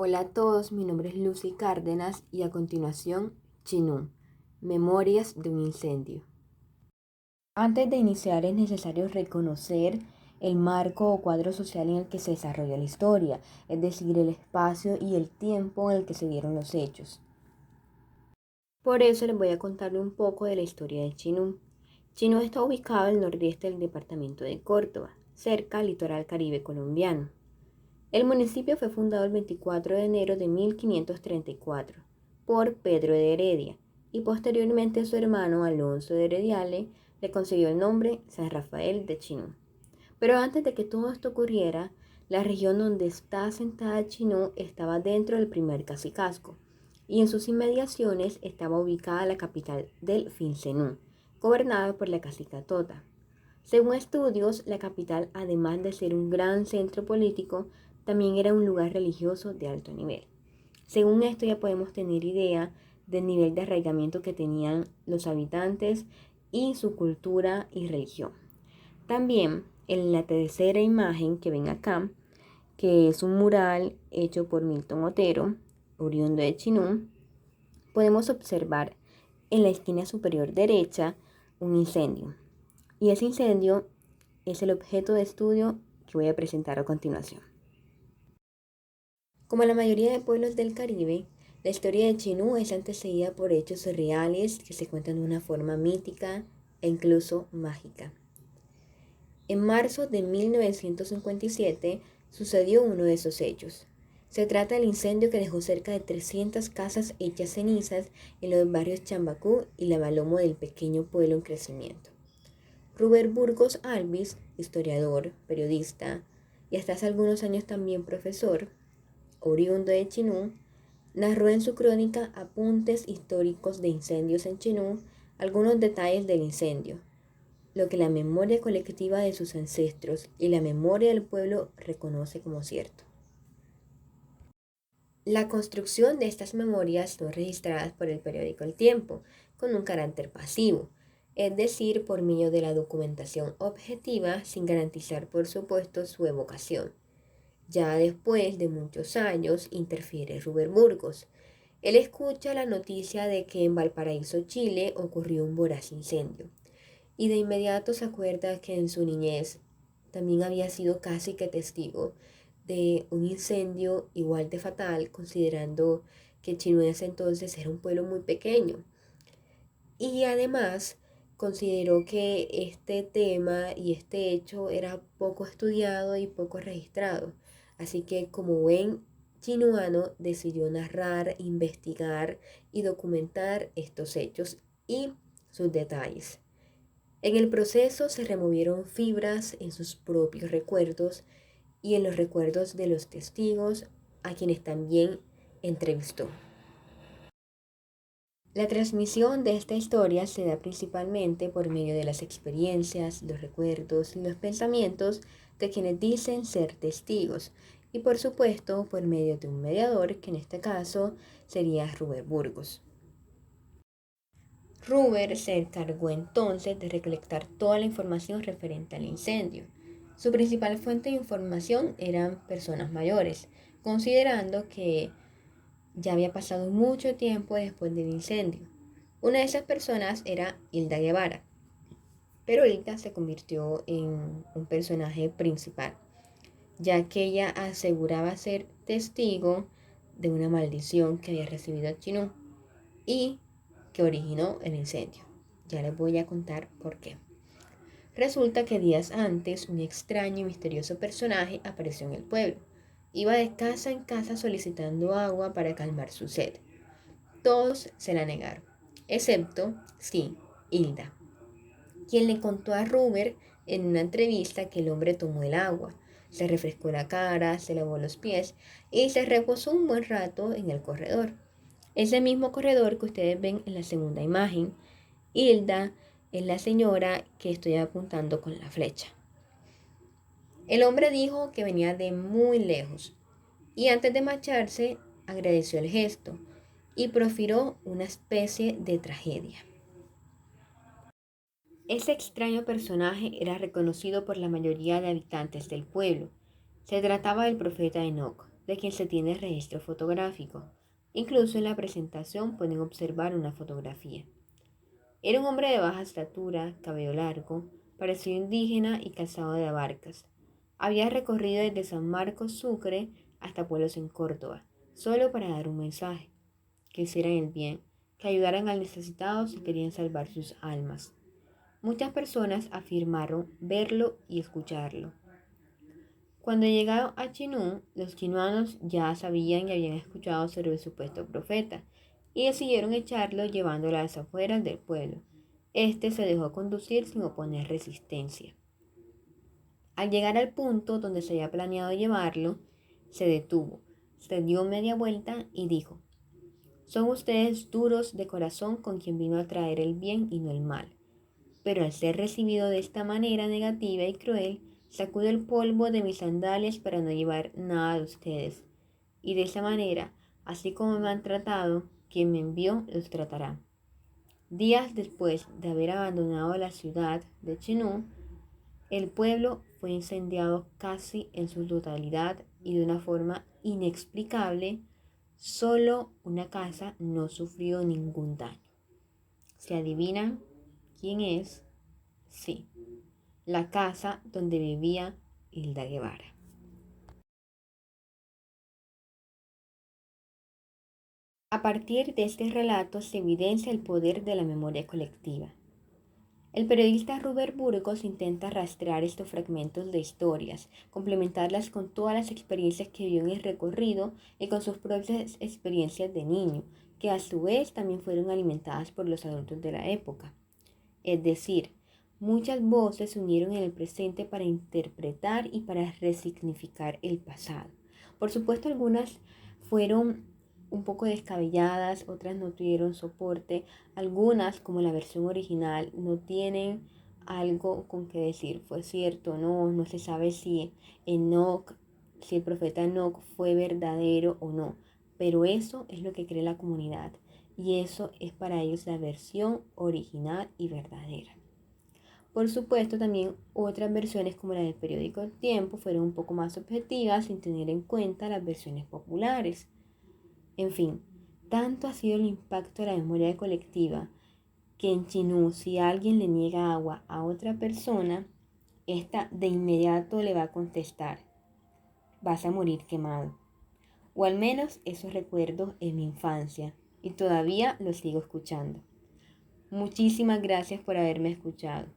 Hola a todos, mi nombre es Lucy Cárdenas y a continuación, Chinú, Memorias de un incendio. Antes de iniciar es necesario reconocer el marco o cuadro social en el que se desarrolla la historia, es decir, el espacio y el tiempo en el que se dieron los hechos. Por eso les voy a contarle un poco de la historia de Chinú. Chinú está ubicado al nordeste del departamento de Córdoba, cerca al litoral caribe colombiano. El municipio fue fundado el 24 de enero de 1534 por Pedro de Heredia y posteriormente su hermano Alonso de Herediale le concedió el nombre San Rafael de Chinú. Pero antes de que todo esto ocurriera, la región donde está asentada Chinú estaba dentro del primer cacicazgo y en sus inmediaciones estaba ubicada la capital del Fincenú, gobernada por la cacica Tota. Según estudios, la capital, además de ser un gran centro político, también era un lugar religioso de alto nivel. Según esto ya podemos tener idea del nivel de arraigamiento que tenían los habitantes y su cultura y religión. También en la tercera imagen que ven acá, que es un mural hecho por Milton Otero, oriundo de Chinú, podemos observar en la esquina superior derecha un incendio. Y ese incendio es el objeto de estudio que voy a presentar a continuación. Como la mayoría de pueblos del Caribe, la historia de Chinú es antecedida por hechos reales que se cuentan de una forma mítica e incluso mágica. En marzo de 1957 sucedió uno de esos hechos. Se trata del incendio que dejó cerca de 300 casas hechas cenizas en los barrios Chambacú y Lavalomo del pequeño pueblo en crecimiento. Rubén Burgos Alvis, historiador, periodista y hasta hace algunos años también profesor, oriundo de Chinú, narró en su crónica Apuntes históricos de incendios en Chinú algunos detalles del incendio, lo que la memoria colectiva de sus ancestros y la memoria del pueblo reconoce como cierto. La construcción de estas memorias son registradas por el periódico El Tiempo, con un carácter pasivo, es decir, por medio de la documentación objetiva sin garantizar por supuesto su evocación. Ya después de muchos años interfiere Rubén Burgos. Él escucha la noticia de que en Valparaíso, Chile, ocurrió un voraz incendio, y de inmediato se acuerda que en su niñez también había sido casi que testigo de un incendio igual de fatal, considerando que Chile en ese entonces era un pueblo muy pequeño. Y además consideró que este tema y este hecho era poco estudiado y poco registrado. Así que como buen chinuano decidió narrar, investigar y documentar estos hechos y sus detalles. En el proceso se removieron fibras en sus propios recuerdos y en los recuerdos de los testigos a quienes también entrevistó. La transmisión de esta historia se da principalmente por medio de las experiencias, los recuerdos y los pensamientos de quienes dicen ser testigos y por supuesto por medio de un mediador que en este caso sería Rubén Burgos. Rubén se encargó entonces de recolectar toda la información referente al incendio. Su principal fuente de información eran personas mayores, considerando que ya había pasado mucho tiempo después del incendio. Una de esas personas era Hilda Guevara, pero Hilda se convirtió en un personaje principal, ya que ella aseguraba ser testigo de una maldición que había recibido Chinú y que originó el incendio. Ya les voy a contar por qué. Resulta que días antes un extraño y misterioso personaje apareció en el pueblo. Iba de casa en casa solicitando agua para calmar su sed. Todos se la negaron, excepto, sí, Hilda, quien le contó a Ruber en una entrevista que el hombre tomó el agua, se refrescó la cara, se lavó los pies y se reposó un buen rato en el corredor. Ese mismo corredor que ustedes ven en la segunda imagen, Hilda es la señora que estoy apuntando con la flecha. El hombre dijo que venía de muy lejos y antes de marcharse agradeció el gesto y profirió una especie de tragedia. Ese extraño personaje era reconocido por la mayoría de habitantes del pueblo. Se trataba del profeta Enoc, de quien se tiene registro fotográfico. Incluso en la presentación pueden observar una fotografía. Era un hombre de baja estatura, cabello largo, parecido indígena y calzado de abarcas. Había recorrido desde San Marcos, Sucre, hasta pueblos en Córdoba, solo para dar un mensaje, que hicieran el bien, que ayudaran al necesitado si querían salvar sus almas. Muchas personas afirmaron verlo y escucharlo. Cuando llegaron a Chinú, los chinuanos ya sabían y habían escuchado sobre el supuesto profeta y decidieron echarlo llevándolo a las afueras del pueblo. Este se dejó conducir sin oponer resistencia. Al llegar al punto donde se había planeado llevarlo, se detuvo, se dio media vuelta y dijo: «Son ustedes duros de corazón con quien vino a traer el bien y no el mal. Pero al ser recibido de esta manera negativa y cruel, sacudo el polvo de mis sandalias para no llevar nada de ustedes. Y de esa manera, así como me han tratado, quien me envió los tratará». Días después de haber abandonado la ciudad de Chenú, el pueblo fue incendiado casi en su totalidad y de una forma inexplicable. Solo una casa no sufrió ningún daño. ¿Se adivinan quién es? Sí, la casa donde vivía Hilda Guevara. A partir de este relato se evidencia el poder de la memoria colectiva. El periodista Rubén Burgos intenta rastrear estos fragmentos de historias, complementarlas con todas las experiencias que vio en el recorrido y con sus propias experiencias de niño, que a su vez también fueron alimentadas por los adultos de la época. Es decir, muchas voces se unieron en el presente para interpretar y para resignificar el pasado. Por supuesto, algunas fueron un poco descabelladas, otras no tuvieron soporte, algunas, como la versión original, no tienen algo con que decir, fue cierto o no, no se sabe si si el profeta Enoc fue verdadero o no, pero eso es lo que cree la comunidad y eso es para ellos la versión original y verdadera. Por supuesto, también otras versiones como la del periódico El Tiempo fueron un poco más objetivas sin tener en cuenta las versiones populares. En fin, tanto ha sido el impacto de la memoria colectiva que en Chinú, si alguien le niega agua a otra persona, esta de inmediato le va a contestar: «Vas a morir quemado». O al menos esos recuerdos en mi infancia, y todavía los sigo escuchando. Muchísimas gracias por haberme escuchado.